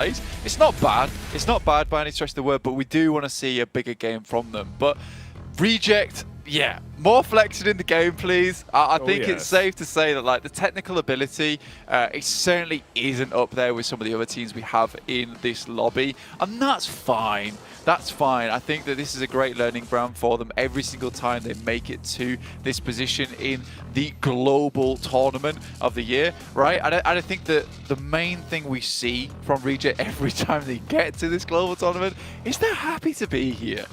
It's not bad. It's not bad by any stretch of the word, but we do want to see a bigger game from them. But Reject, yeah, more flexing in the game, please. I think it's safe to say that like the technical ability, it certainly isn't up there with some of the other teams we have in this lobby, and that's fine. That's fine. I think that this is a great learning ground for them every single time they make it to this position in the global tournament of the year, right? And I think that the main thing we see from Reject every time they get to this global tournament is they're happy to be here.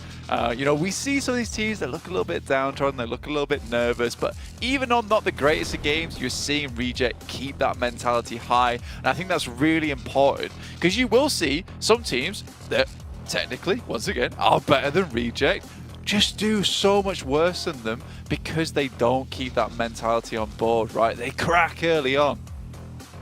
You know, we see some of these teams that look a little bit downtrodden, they look a little bit nervous, but even on not the greatest of games, you're seeing Reject keep that mentality high, and I think that's really important, because you will see some teams that technically, once again, are better than Reject, just do so much worse than them because they don't keep that mentality on board, right? They crack early on.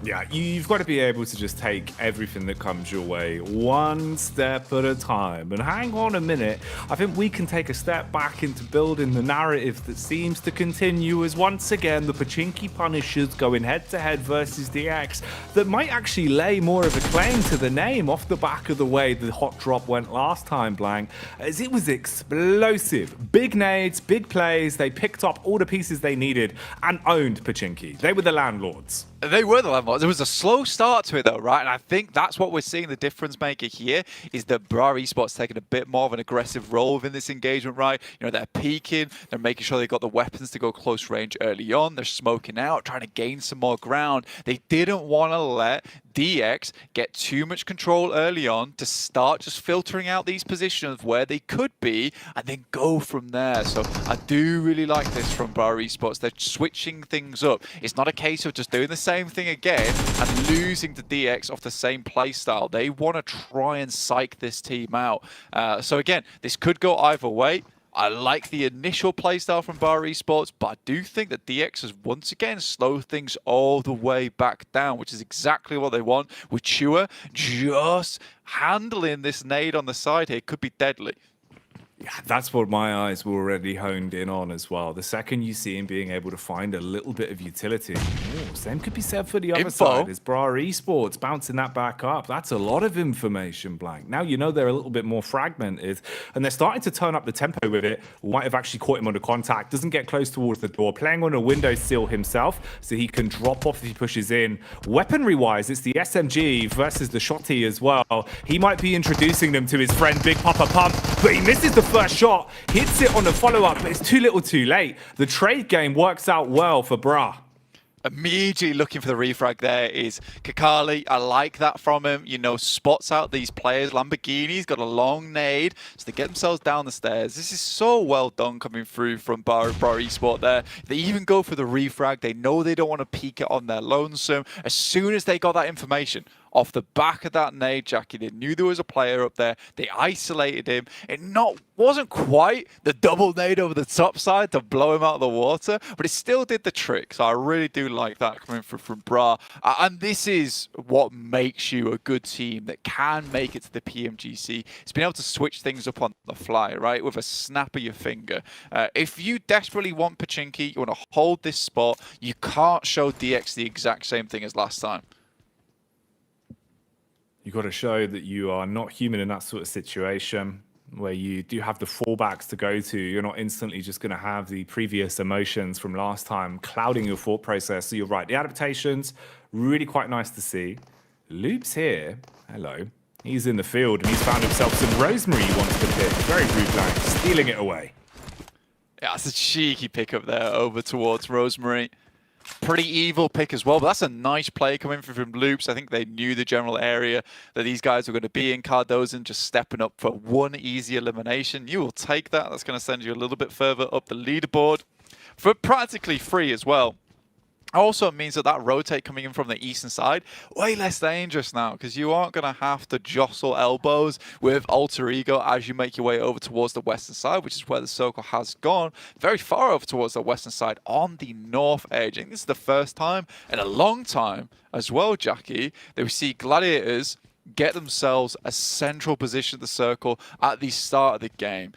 Yeah, you've got to be able to just take everything that comes your way one step at a time. And hang on a minute, I think we can take a step back into building the narrative that seems to continue as once again the Pachinki Punishers going head-to-head versus DX that might actually lay more of a claim to the name off the back of the way the hot drop went last time, Blank, as it was explosive. Big nades, big plays, they picked up all the pieces they needed and owned Pachinki. They were the landlords. They were the landlords. There was a slow start to it though, right? And I think that's what we're seeing the difference maker here is that Bra Esports taking a bit more of an aggressive role within this engagement, right? You know, they're peeking, they're making sure they got the weapons to go close range early on, they're smoking out, trying to gain some more ground. They didn't want to let DX get too much control early on to start just filtering out these positions where they could be and then go from there. So I do really like this from Bra Esports. They're switching things up. It's not a case of just doing the same thing again and losing to DX off the same playstyle. They want to try and psych this team out. So again, this could go either way. I like the initial playstyle from Bar Esports, but I do think that DX has once again slowed things all the way back down, which is exactly what they want. With Chua just handling this nade on the side here could be deadly. Yeah, that's what my eyes were already honed in on as well. The second you see him being able to find a little bit of utility, same could be said for the other side. It's Bra Esports bouncing that back up. That's a lot of information, Blank. Now you know they're a little bit more fragmented, and they're starting to turn up the tempo with it. Might have actually caught him under contact. Doesn't get close towards the door. Playing on a windowsill himself, so he can drop off if he pushes in. Weaponry-wise, it's the SMG versus the Shotty as well. He might be introducing them to his friend Big Papa Pump, but he misses the first shot, hits it on the follow-up, but it's too little too late. The trade game works out well for Bra. Immediately looking for the refrag there is Kakali. I like that from him. You know, spots out these players. Lamborghini's got a long nade, so they get themselves down the stairs. This is so well done coming through from Bra Esport there. They even go for the refrag. They know they don't want to peek it on their lonesome. As soon as they got that information, off the back of that nade, Jackie, they knew there was a player up there. They isolated him. It wasn't quite the double nade over the top side to blow him out of the water, but it still did the trick. So I really do like that coming from Bra. And this is what makes you a good team that can make it to the PMGC. It's being able to switch things up on the fly, right, with a snap of your finger. If you desperately want Pachinki, you want to hold this spot, you can't show DX the exact same thing as last time. You've got to show that you are not human in that sort of situation where you do have the fallbacks to go to. You're not instantly just going to have the previous emotions from last time clouding your thought process. So you're right. The adaptations, really quite nice to see. Loop's here. Hello. He's in the field and he's found himself some Rosemary he wants to pick. Very rude, Blank, stealing it away. Yeah, it's a cheeky pickup there over towards Rosemary. Pretty evil pick as well, but that's a nice play coming from Loops. I think they knew the general area that these guys were going to be in. Cardozo just stepping up for one easy elimination. You will take that. That's going to send you a little bit further up the leaderboard for practically free as well. Also means that rotate coming in from the eastern side, way less dangerous now, because you aren't going to have to jostle elbows with Alter Ego as you make your way over towards the western side, which is where the circle has gone, very far over towards the western side on the north edge. And this is the first time in a long time as well, Jackie, that we see Gladiators get themselves a central position of the circle at the start of the game.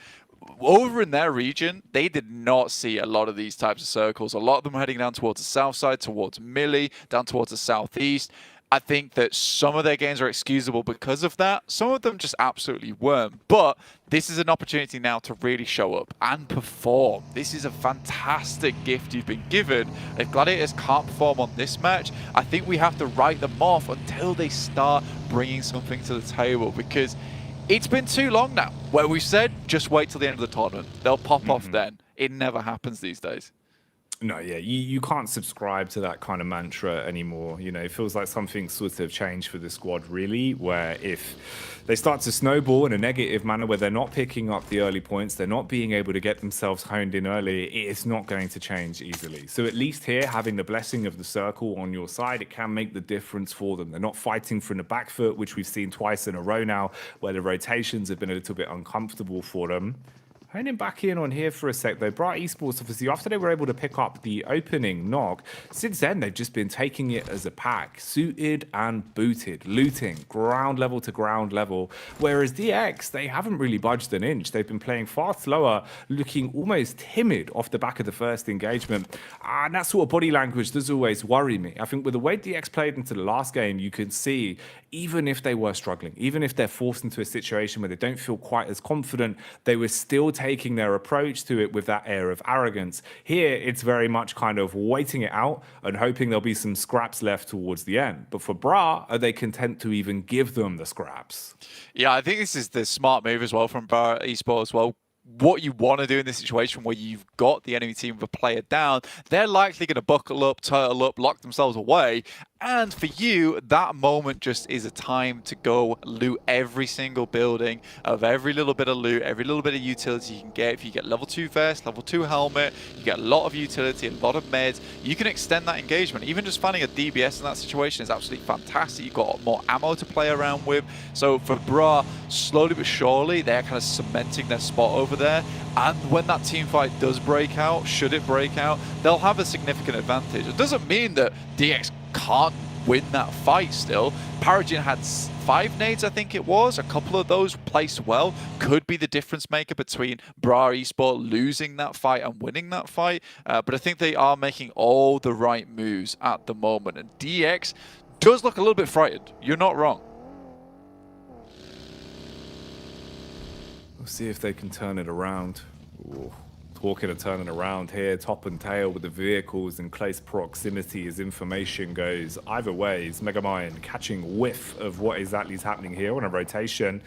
Over in their region, they did not see a lot of these types of circles. A lot of them were heading down towards the south side, towards Millie, down towards the southeast. I think that some of their games are excusable because of that. Some of them just absolutely weren't. But this is an opportunity now to really show up and perform. This is a fantastic gift you've been given. If Gladiators can't perform on this match, I think we have to write them off until they start bringing something to the table, because it's been too long now where we've said, just wait till the end of the tournament. They'll pop off then. It never happens these days. No, yeah, you can't subscribe to that kind of mantra anymore. You know, it feels like something sort of changed for the squad, really, where if they start to snowball in a negative manner where they're not picking up the early points, they're not being able to get themselves honed in early, it's not going to change easily. So at least here, having the blessing of the circle on your side, it can make the difference for them. They're not fighting from the back foot, which we've seen twice in a row now, where the rotations have been a little bit uncomfortable for them. Honing back in on here for a sec, though, Bright Esports, obviously, after they were able to pick up the opening knock, since then, they've just been taking it as a pack, suited and booted, looting, ground level to ground level, whereas DX, they haven't really budged an inch. They've been playing far slower, looking almost timid off the back of the first engagement, and that sort of body language does always worry me. I think with the way DX played into the last game, you can see, even if they were struggling, even if they're forced into a situation where they don't feel quite as confident, they were still taking their approach to it with that air of arrogance. Here, it's very much kind of waiting it out and hoping there'll be some scraps left towards the end. But for Bra, are they content to even give them the scraps? Yeah, I think this is the smart move as well from Bra Esports as well. What you want to do in this situation where you've got the enemy team with a player down, they're likely going to buckle up, turtle up, lock themselves away. And for you, that moment just is a time to go loot every single building of every little bit of loot, every little bit of utility you can get. If you get level 2 vest, level 2 helmet, you get a lot of utility, a lot of meds, you can extend that engagement. Even just finding a DBS in that situation is absolutely fantastic. You've got more ammo to play around with. So for Bra, slowly but surely, they're kind of cementing their spot over there. And when that team fight does break out, should it break out, they'll have a significant advantage. It doesn't mean that DX can't win that fight still. Paragon had 5 nades, I think it was. A couple of those placed well. Could be the difference maker between Bra Esport losing that fight and winning that fight. But I think they are making all the right moves at the moment. And DX does look a little bit frightened. You're not wrong. We'll see if they can turn it around. Ooh. Talking of turning around here, top and tail with the vehicles in close proximity as information goes either ways. Megamind catching whiff of what exactly is happening here on a rotation,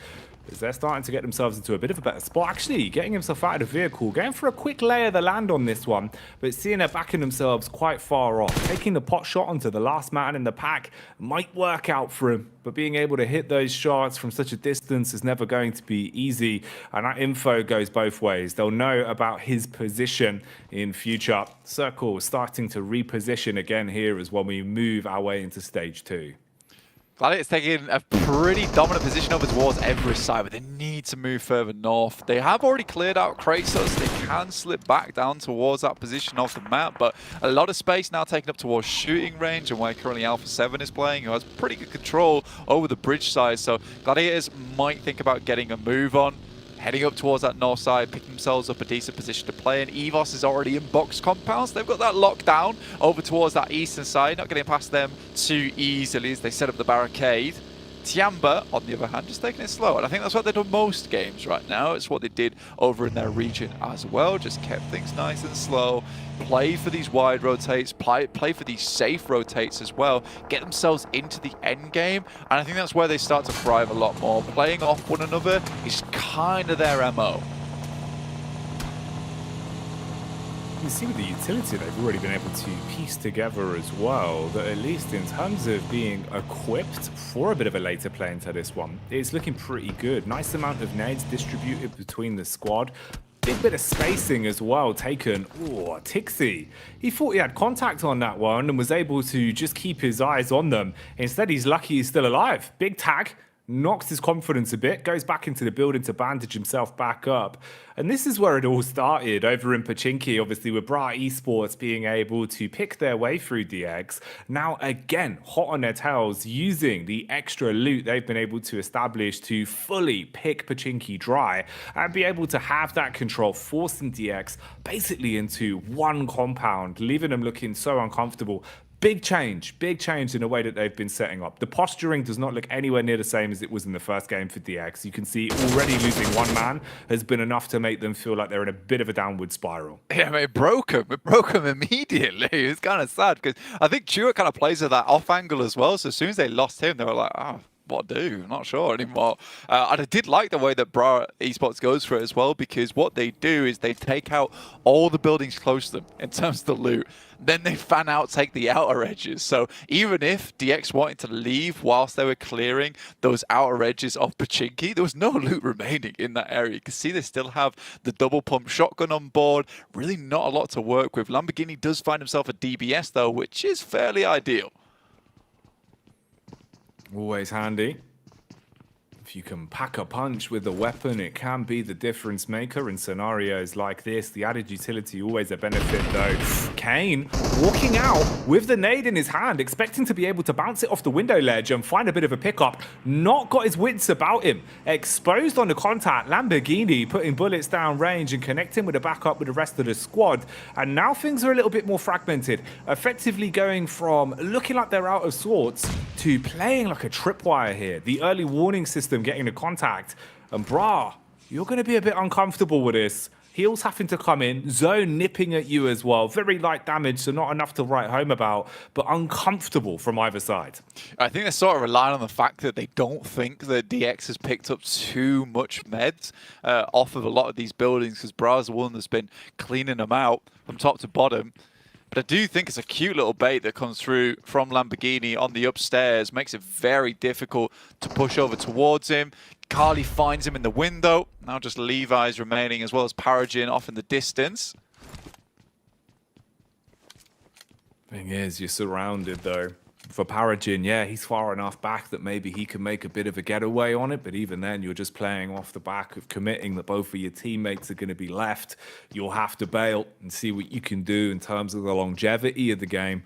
as they're starting to get themselves into a bit of a better spot. Actually, getting himself out of the vehicle, going for a quick lay of the land on this one, but seeing they're backing themselves quite far off. Taking the pot shot onto the last man in the pack might work out for him, but being able to hit those shots from such a distance is never going to be easy, and that info goes both ways. They'll know about his position in future. Circle starting to reposition again here as when we move our way into stage 2. Gladiators taking a pretty dominant position over towards Everest side, but they need to move further north. They have already cleared out Kratos. They can slip back down towards that position of the map, but a lot of space now taken up towards shooting range, and where currently Alpha 7 is playing, who has pretty good control over the bridge side. So Gladiators might think about getting a move on, heading up towards that north side, picking themselves up a decent position to play in. EVOS is already in box compounds. They've got that locked down over towards that eastern side, not getting past them too easily as they set up the barricade. Tiamba, on the other hand, just taking it slow. And I think that's what they do most games right now. It's what they did over in their region as well. Just kept things nice and slow. Play for these wide rotates. Play for these safe rotates as well. Get themselves into the end game. And I think that's where they start to thrive a lot more. Playing off one another is kind of their MO. You see with the utility they've already been able to piece together as well, that at least in terms of being equipped for a bit of a later play into this one, it's looking pretty good. Nice amount of nades distributed between the squad. Big bit of spacing as well taken. Oh, Tixie. He thought he had contact on that one and was able to just keep his eyes on them. Instead, he's lucky he's still alive. Big tag. Knocks his confidence a bit, goes back into the building to bandage himself back up. And this is where it all started over in Pochinki, obviously with Bra Esports being able to pick their way through DX. Now again, hot on their tails, using the extra loot they've been able to establish to fully pick Pochinki dry and be able to have that control, forcing DX basically into one compound, leaving them looking so uncomfortable. big change in the way that they've been setting up. The posturing does not look anywhere near the same as it was in the first game for DX. You can see already losing one man has been enough to make them feel like they're in a bit of a downward spiral. Yeah, I mean, it broke him. It broke him immediately. It's kind of sad because I think Chua kind of plays with that off angle as well. So as soon as they lost him, they were like, oh, what do? I'm not sure anymore. And I did like the way that Bra Esports goes for it as well, because what they do is they take out all the buildings close to them in terms of the loot. Then they fan out, take the outer edges. So even if DX wanted to leave whilst they were clearing those outer edges of Pachinki, there was no loot remaining in that area. You can see they still have the double pump shotgun on board. Really not a lot to work with. Lamborghini does find himself a DBS though, which is fairly ideal. Always handy. If you can pack a punch with a weapon, it can be the difference maker in scenarios like this. The added utility always a benefit though. Kane walking out with the nade in his hand, expecting to be able to bounce it off the window ledge and find a bit of a pickup. Not got his wits about him. Exposed on the contact, Lamborghini putting bullets down range and connecting with a backup with the rest of the squad. And now things are a little bit more fragmented. Effectively going from looking like they're out of sorts to playing like a tripwire here. The early warning system getting the contact, and Bra, you're going to be a bit uncomfortable with this. Heals having to come in, zone nipping at you as well. Very light damage, so not enough to write home about, but uncomfortable from either side. I think they're sort of relying on the fact that they don't think that DX has picked up too much meds off of a lot of these buildings, because Bra's the one that's been cleaning them out from top to bottom. But I do think it's a cute little bait that comes through from Lamborghini on the upstairs. Makes it very difficult to push over towards him. Carly finds him in the window. Now just Levi's remaining, as well as Paragin off in the distance. Thing is, you're surrounded though. For Paragin, yeah, he's far enough back that maybe he can make a bit of a getaway on it, but even then, you're just playing off the back of committing that both of your teammates are going to be left. You'll have to bail and see what you can do in terms of the longevity of the game.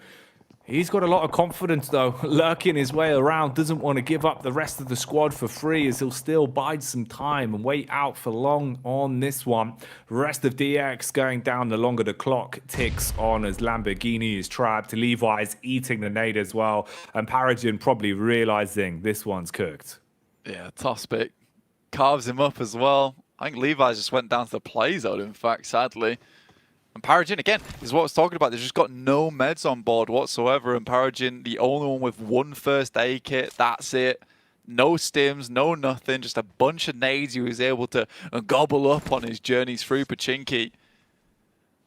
He's got a lot of confidence, though, lurking his way around. Doesn't want to give up the rest of the squad for free, as he'll still bide some time and wait out for long on this one. Rest of DX going down the longer the clock ticks on, as Lamborghini is trapped. Levi's eating the nade as well, and Paragin probably realizing this one's cooked. Yeah, toss pick. Carves him up as well. I think Levi's just went down to the play zone, in fact, sadly. And Paragin, again, is what I was talking about. They've just got no meds on board whatsoever. And Paragin, the only one with one first aid kit, that's it. No stims, no nothing. Just a bunch of nades he was able to gobble up on his journeys through Pachinki.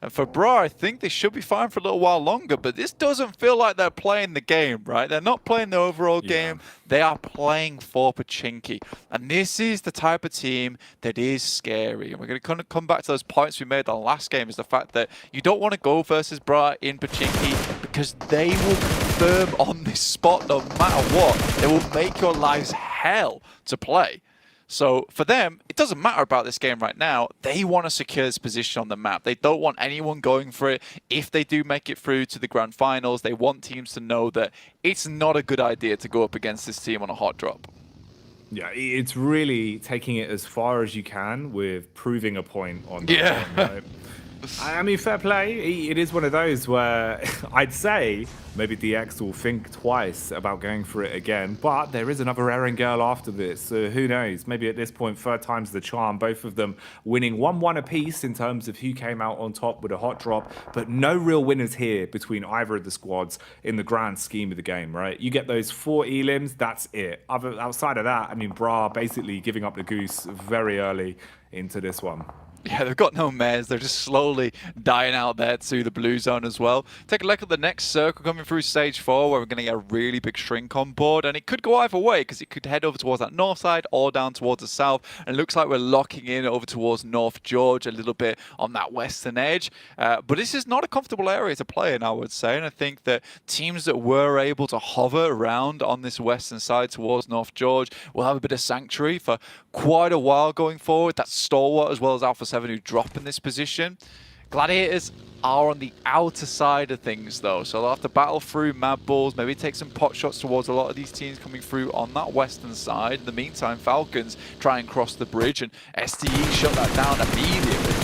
And for Bra, I think they should be fine for a little while longer, but this doesn't feel like they're playing the game, right? They're not playing the overall game. They are playing for Pachinki. And this is the type of team that is scary. And we're going to kind of come back to those points we made the last game, is the fact that you don't want to go versus Bra in Pachinki, because they will confirm on this spot no matter what. They will make your lives hell to play. So for them, it doesn't matter about this game right now. They want to secure this position on the map. They don't want anyone going for it. If they do make it through to the grand finals, they want teams to know that it's not a good idea to go up against this team on a hot drop. Yeah, it's really taking it as far as you can with proving a point on the game, right? I mean, fair play. It is one of those where I'd say maybe DX will think twice about going for it again, but there is another ERANGEL after this, so who knows? Maybe at this point, third time's the charm. Both of them winning 1-1 apiece in terms of who came out on top with a hot drop, but no real winners here between either of the squads in the grand scheme of the game, right? You get those 4 elims, that's it. Outside of that, I mean, Bra basically giving up the goose very early into this one. Yeah, they've got no mares. They're just slowly dying out there to the blue zone as well. Take a look at the next circle coming through stage 4, where we're going to get a really big shrink on board. And it could go either way, because it could head over towards that north side or down towards the south. And it looks like we're locking in over towards North George a little bit on that western edge. But this is not a comfortable area to play in, I would say. And I think that teams that were able to hover around on this western side towards North George will have a bit of sanctuary for quite a while going forward. That's Stalwart as well as Alpha 7 who drop in this position. Gladiators are on the outer side of things though, so they'll have to battle through Mad Bulls, maybe take some pot shots towards a lot of these teams coming through on that western side. In the meantime, Falcons try and cross the bridge, and STE shut that down immediately.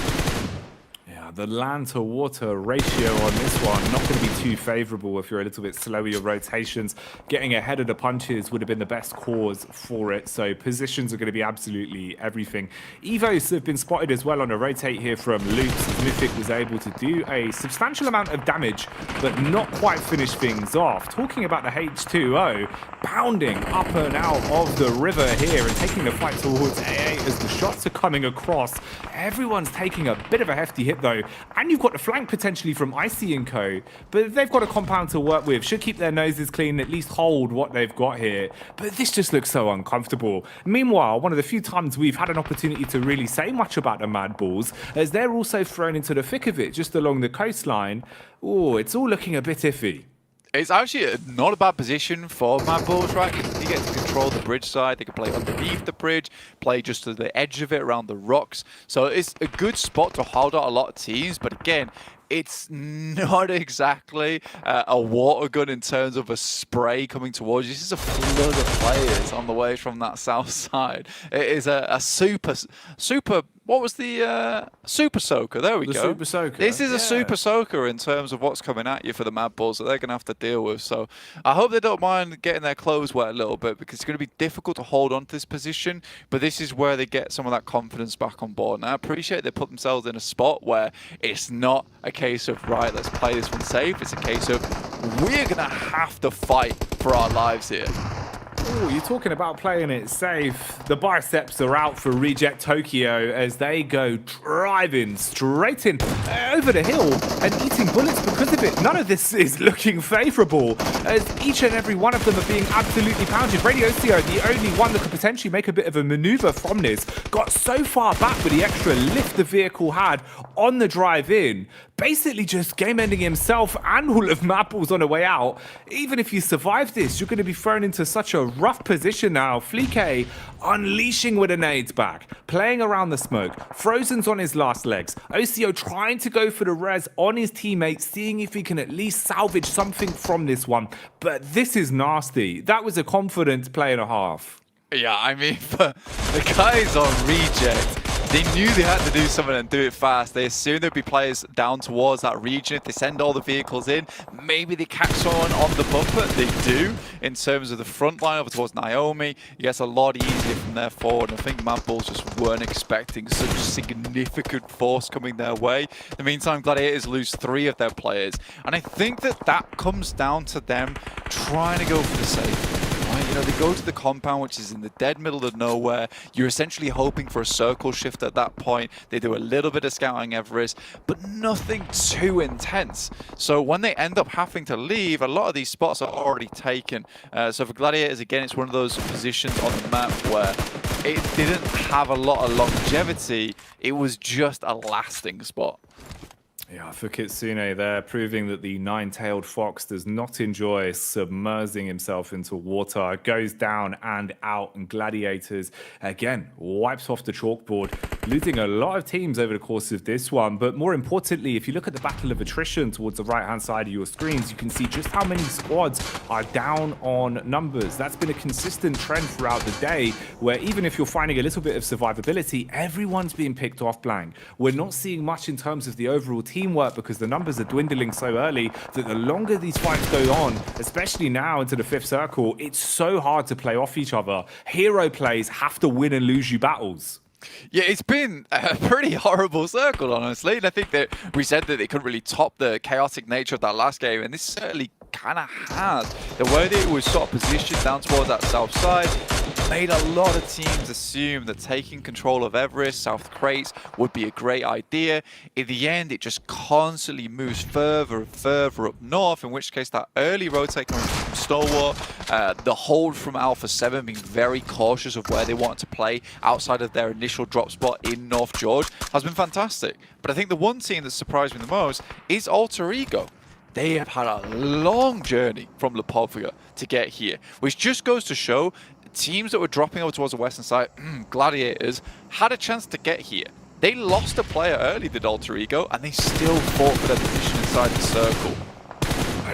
the land to water ratio on this one, not going to be too favorable if you're a little bit slow with your rotations. Getting ahead of the punches would have been the best cause for it. So positions are going to be absolutely everything. Evos have been spotted as well on a rotate here from Loops. Mythic was able to do a substantial amount of damage, but not quite finish things off. Talking about the H2O, pounding up and out of the river here and taking the fight towards AA as the shots are coming across. Everyone's taking a bit of a hefty hit though, and you've got the flank potentially from Icy and Co, but they've got a compound to work with. Should keep their noses clean, at least hold what they've got here, but this just looks so uncomfortable. Meanwhile, one of the few times we've had an opportunity to really say much about the Mad Bulls, as they're also thrown into the thick of it just along the coastline. Oh, it's all looking a bit iffy. It's actually not a bad position for Mad Bulls, right? You get to control the bridge side. They can play underneath the bridge, play just to the edge of it around the rocks. So it's a good spot to hold out a lot of teams. But again, it's not exactly a water gun in terms of a spray coming towards you. This is a flood of players on the way from that south side. It is a super, what was the Super Soaker? There we go. Super Soaker. This is a Super Soaker in terms of what's coming at you for the Mad Bulls that they're going to have to deal with. So I hope they don't mind getting their clothes wet a little bit, because it's going to be difficult to hold on to this position. But this is where they get some of that confidence back on board. And I appreciate they put themselves in a spot where it's not a case of, right, let's play this one safe. It's a case of, we're going to have to fight for our lives here. Oh, you're talking about playing it safe. The biceps are out for Reject Tokyo as they go driving straight in over the hill and eating bullets because of it. None of this is looking favorable as each and every one of them are being absolutely pounded. Radiocio, the only one that could potentially make a bit of a maneuver from this, got so far back with the extra lift the vehicle had on the drive in, basically just game-ending himself and all of Mad Bulls on the way out. Even if you survive this, you're going to be thrown into such a rough position now. Fleek unleashing with a nades back, playing around the smoke. Frozen's on his last legs. OCO trying to go for the res on his teammates, seeing if he can at least salvage something from this one. But this is nasty. That was a confident play and a half. Yeah, I mean, for the guys on Reject, they knew they had to do something and do it fast. They assumed there'd be players down towards that region. If they send all the vehicles in, maybe they catch someone on the bumper. They do, in terms of the front line over towards Naomi. It gets a lot easier from there forward. And I think Mad Bulls just weren't expecting such significant force coming their way. In the meantime, Gladiators lose 3 of their players. And I think that comes down to them trying to go for the safe. You know, they go to the compound, which is in the dead middle of nowhere. You're essentially hoping for a circle shift at that point. They do a little bit of scouting Everest, but nothing too intense. So when they end up having to leave, a lot of these spots are already taken. So for Gladiators, again, it's one of those positions on the map where it didn't have a lot of longevity. It was just a lasting spot. Yeah, for Kitsune there, proving that the nine-tailed fox does not enjoy submersing himself into water, goes down and out, and Gladiators, again, wipes off the chalkboard, losing a lot of teams over the course of this one. But more importantly, if you look at the battle of attrition towards the right-hand side of your screens, you can see just how many squads are down on numbers. That's been a consistent trend throughout the day, where even if you're finding a little bit of survivability, everyone's being picked off blank. We're not seeing much in terms of the overall teamwork because the numbers are dwindling so early that the longer these fights go on, especially now into the 5th circle, it's so hard to play off each other. Hero plays have to win and lose you battles. Yeah, it's been a pretty horrible circle, honestly. And I think that we said that they couldn't really top the chaotic nature of that last game, and this certainly kind of has. The way that it was sort of positioned down towards that south side made a lot of teams assume that taking control of Everest, South Crates, would be a great idea. In the end, it just constantly moves further and further up north, in which case that early rotate coming from Stalwart, the hold from Alpha 7 being very cautious of where they want to play outside of their initial drop spot in North George has been fantastic. But I think the one team that surprised me the most is Alter Ego. They have had a long journey from Lipovia to get here, which just goes to show teams that were dropping over towards the western side, Gladiators, had a chance to get here. They lost a player early, did Alter Ego, and they still fought for their position inside the circle.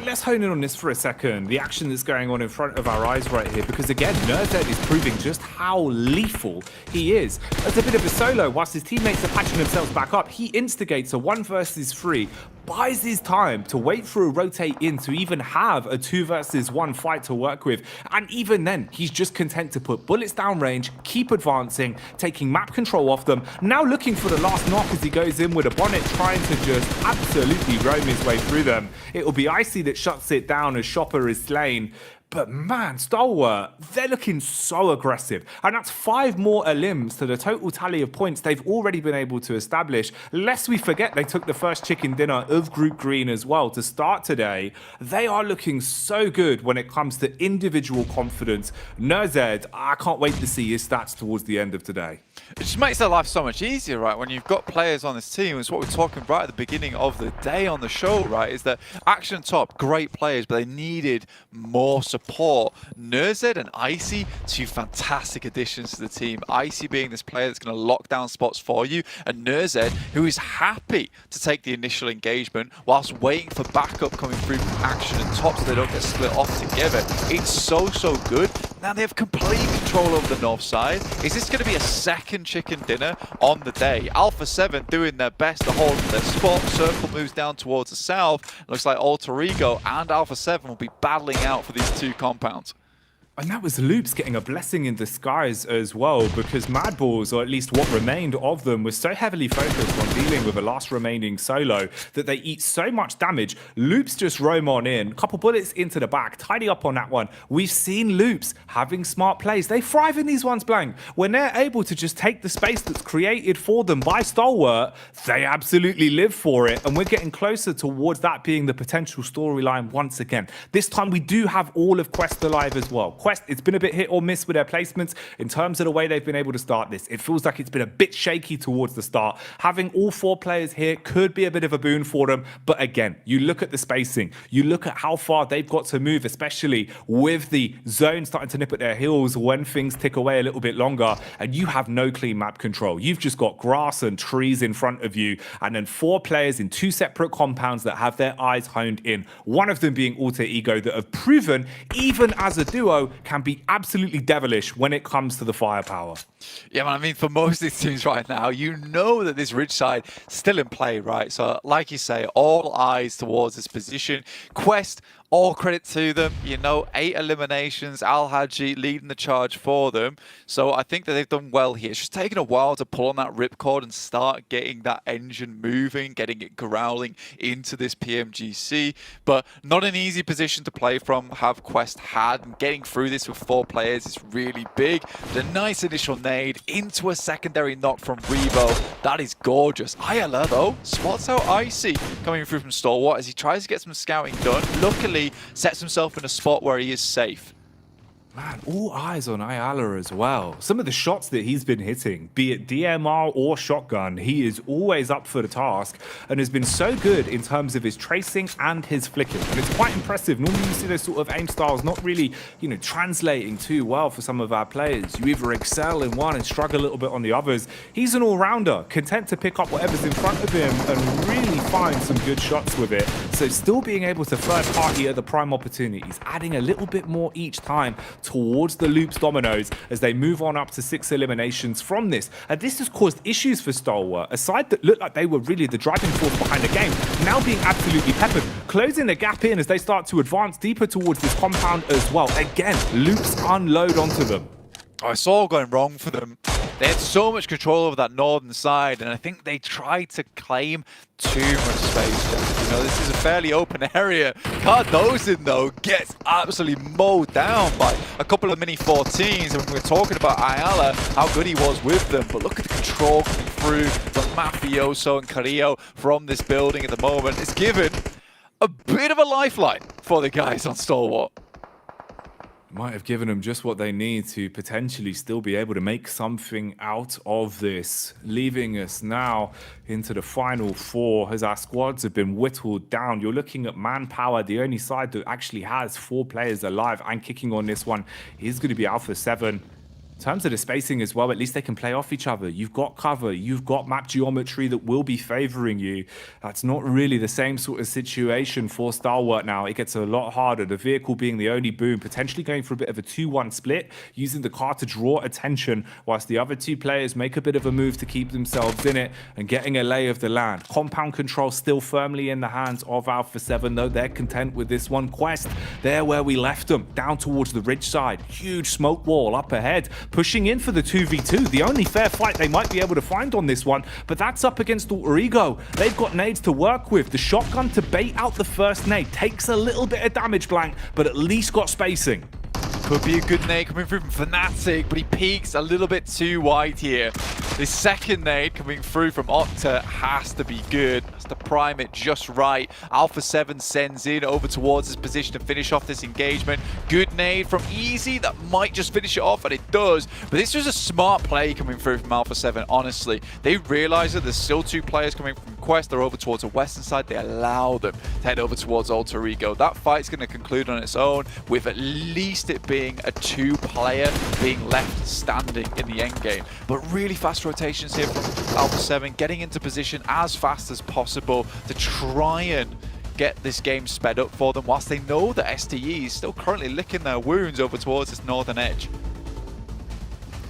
let's hone in on this for a second. The action that's going on in front of our eyes right here, because again, Nerzed is proving just how lethal he is. As a bit of a solo, whilst his teammates are patching themselves back up, he instigates a 1 versus 3, buys his time to wait for a rotate in to even have a 2 versus 1 fight to work with. And even then, he's just content to put bullets down range, keep advancing, taking map control off them, now looking for the last knock as he goes in with a bonnet, trying to just absolutely roam his way through them. It'll be Icy that shuts it down as Chopper is slain. But man, Stalwart, they're looking so aggressive. And that's 5 more elims to the total tally of points they've already been able to establish. Lest we forget they took the first chicken dinner of Group Green as well to start today. They are looking so good when it comes to individual confidence. Nerzed, I can't wait to see his stats towards the end of today. It just makes their life so much easier, right? When you've got players on this team, it's what we're talking right at the beginning of the day on the show, right? Is that Action Top, great players, but they needed more support. Nerzed and Icy, 2 fantastic additions to the team. Icy being this player that's going to lock down spots for you, and Nerzed, who is happy to take the initial engagement whilst waiting for backup coming through from Action and Top so they don't get split off together. It's so good. Now they have complete control over the north side. Is this going to be a second chicken dinner on the day? Alpha 7 doing their best to hold their spot. Circle moves down towards the south. Looks like Alter Ego and Alpha 7 will be battling out for these 2 compounds. And that was Loops getting a blessing in disguise as well, because Madballs, or at least what remained of them, was so heavily focused on dealing with a last remaining solo that they eat so much damage. Loops just roam on in, couple bullets into the back, tidy up on that one. We've seen Loops having smart plays. They thrive in these ones, Blank. When they're able to just take the space that's created for them by Stalwart, they absolutely live for it. And we're getting closer towards that being the potential storyline once again. This time we do have all of Quest alive as well. Quest, it's been a bit hit or miss with their placements in terms of the way they've been able to start this. It feels like it's been a bit shaky towards the start. Having all 4 players here could be a bit of a boon for them. But again, you look at the spacing, you look at how far they've got to move, especially with the zone starting to nip at their heels when things tick away a little bit longer, and you have no clean map control. You've just got grass and trees in front of you, and then 4 players in 2 separate compounds that have their eyes honed in. One of them being Alter Ego, that have proven, even as a duo, can be absolutely devilish when it comes to the firepower. Yeah, man, I mean, for most of these teams right now, you know that this ridge side is still in play, right? So, like you say, all eyes towards this position. Quest, all credit to them, you know, 8 eliminations, Al-Haji leading the charge for them. So I think that they've done well here. It's just taken a while to pull on that ripcord and start getting that engine moving, getting it growling into this PMGC. But not an easy position to play from, have Quest had. And getting through this with 4 players is really big. But a nice initial nade into a secondary knock from Revo. That is gorgeous. Ayala, though, spots out Icy coming through from Stalwart as he tries to get some scouting done. Luckily, sets himself in a spot where he is safe. Man, all eyes on Ayala as well. Some of the shots that he's been hitting, be it DMR or shotgun, he is always up for the task and has been so good in terms of his tracing and his flicking. And it's quite impressive. Normally you see those sort of aim styles not really, you know, translating too well for some of our players. You either excel in one and struggle a little bit on the others. He's an all-rounder, content to pick up whatever's in front of him and really find some good shots with it. So still being able to third party at the prime opportunities, adding a little bit more each time towards the Loops dominoes as they move on up to 6 eliminations from this. And this has caused issues for Stalwart, a side that looked like they were really the driving force behind the game, now being absolutely peppered, closing the gap in as they start to advance deeper towards this compound as well. Again, Loops unload onto them. Oh, it's all going wrong for them. They had so much control over that northern side, and I think they tried to claim too much space. You know, this is a fairly open area. Cardozen, though, gets absolutely mowed down by a couple of mini 14s. And we're talking about Ayala, how good he was with them. But look at the control coming through from Mafioso and Carrillo from this building at the moment. It's given a bit of a lifeline for the guys on Stalwart. Might have given them just what they need to potentially still be able to make something out of this. Leaving us now into the final 4 as our squads have been whittled down. You're looking at manpower. The only side that actually has 4 players alive and kicking on this one is going to be Alpha 7. In terms of the spacing as well, at least they can play off each other. You've got cover, you've got map geometry that will be favoring you. That's not really the same sort of situation for Stalwart now. It gets a lot harder. The vehicle being the only boom, potentially going for a bit of a 2-1 split, using the car to draw attention, whilst the other two players make a bit of a move to keep themselves in it and getting a lay of the land. Compound control still firmly in the hands of Alpha 7, though they're content with this one. Quest, there where we left them, down towards the ridge side. Huge smoke wall up ahead, pushing in for the 2v2, the only fair fight they might be able to find on this one, but that's up against Alter Ego. They've got nades to work with. The shotgun to bait out the first nade takes a little bit of damage, Blank, but at least got spacing. Could be a good nade coming through from Fnatic, but he peaks a little bit too wide here. The second nade coming through from Octa has to be good. Has to prime it just right. Alpha 7 sends in over towards his position to finish off this engagement. Good nade from Easy that might just finish it off, and it does. But this was a smart play coming through from Alpha 7, honestly. They realize that there's still two players coming from Quest. They're over towards the western side. They allow them to head over towards Alter Ego. That fight's going to conclude on its own, with at least it being a two-player being left standing in the end game. But really fast rotations here from Alpha 7, getting into position as fast as possible to try and get this game sped up for them, whilst they know that STE is still currently licking their wounds over towards this northern edge.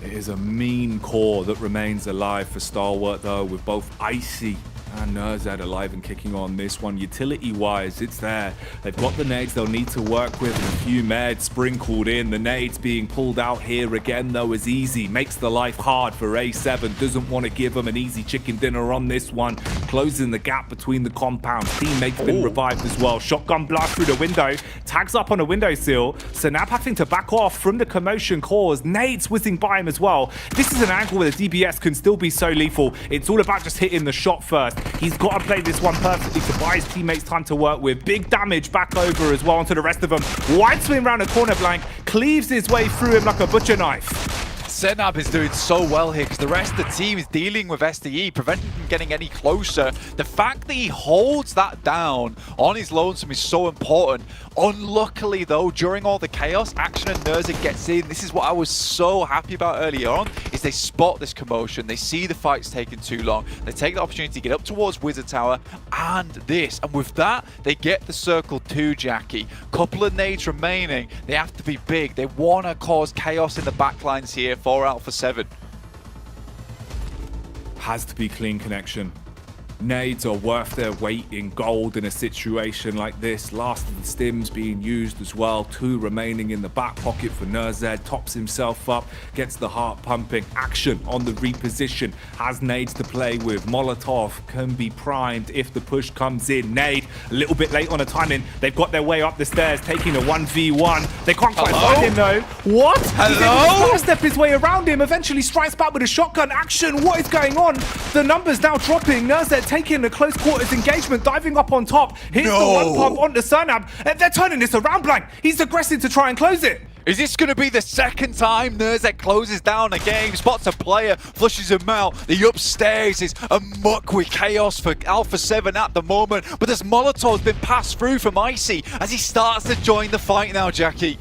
It is a mean core that remains alive for Stalwart, though, with both Icy and Nerzad alive and kicking on this one. Utility-wise, it's there. They've got the nades they'll need to work with, and a few meds sprinkled in. The nades being pulled out here again, though, is Easy. Makes the life hard for A7. Doesn't want to give them an easy chicken dinner on this one. Closing the gap between the compounds. Teammates been revived as well. Shotgun blast through the window. Tags up on a windowsill. Sanab having to back off from the commotion caused. Nades whizzing by him as well. This is an angle where the DBS can still be so lethal. It's all about just hitting the shot first. He's got to play this one perfectly to buy his teammates time to work with. Big damage back over as well onto the rest of them. Wide swing around the corner, Blank. Cleaves his way through him like a butcher knife. Senab is doing so well here because the rest of the team is dealing with STE, preventing him from getting any closer. The fact that he holds that down on his lonesome is so important. Unluckily, though, during all the chaos, Action and Nerzad gets in. This is what I was so happy about earlier on, is they spot this commotion. They see the fight's taking too long. They take the opportunity to get up towards Wizard Tower and this. And with that, they get the circle too, Jackie. Couple of nades remaining. They have to be big. They want to cause chaos in the backlines here for Alpha 7. Has to be clean connection. Nades are worth their weight in gold in a situation like this. Last of the stims being used as well. 2 remaining in the back pocket for Nerzad. Tops himself up, gets the heart pumping. Action on the reposition. Has nades to play with. Molotov can be primed if the push comes in. Nade a little bit late on the timing. They've got their way up the stairs, taking a 1v1. They can't quite find him though. What? Hello? He's step his way around him. Eventually strikes back with a shotgun. Action. What is going on? The numbers now dropping. Nerzad taking a close quarters engagement, diving up on top. Here's the one pump onto Sanab. They're turning this around, Blank. He's aggressive to try and close it. Is this going to be the second time Nerzad closes down a game, spots a player, flushes him out? The upstairs is amok with chaos for Alpha 7 at the moment, but this Molotov's been passed through from Icy as he starts to join the fight now, Jackie.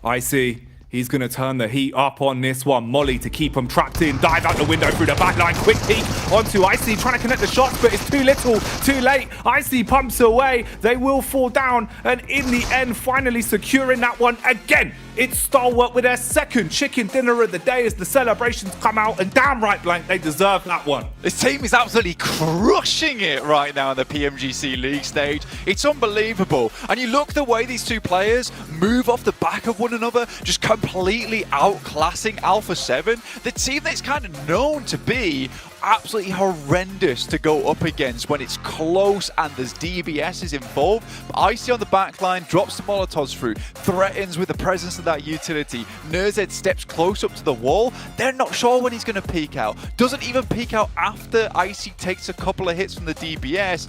Icy. He's going to turn the heat up on this one. Molly to keep him trapped in. Dive out the window through the back line. Quick peek onto Icy. Trying to connect the shots, but it's too little, too late. Icy pumps away. They will fall down. And in the end, finally securing that one again. It's Stalwart with their second chicken dinner of the day as the celebrations come out. And damn right, Blank, they deserve that one. This team is absolutely crushing it right now in the PMGC League stage. It's unbelievable. And you look the way these two players move off the back of one another, just completely outclassing Alpha 7. The team that's kind of known to be absolutely horrendous to go up against when it's close and there's DBSs involved. But Icy on the back line drops the Molotovs through, threatens with the presence of that utility. Nerzad steps close up to the wall. They're not sure when he's going to peek out. Doesn't even peek out after Icy takes a couple of hits from the DBS.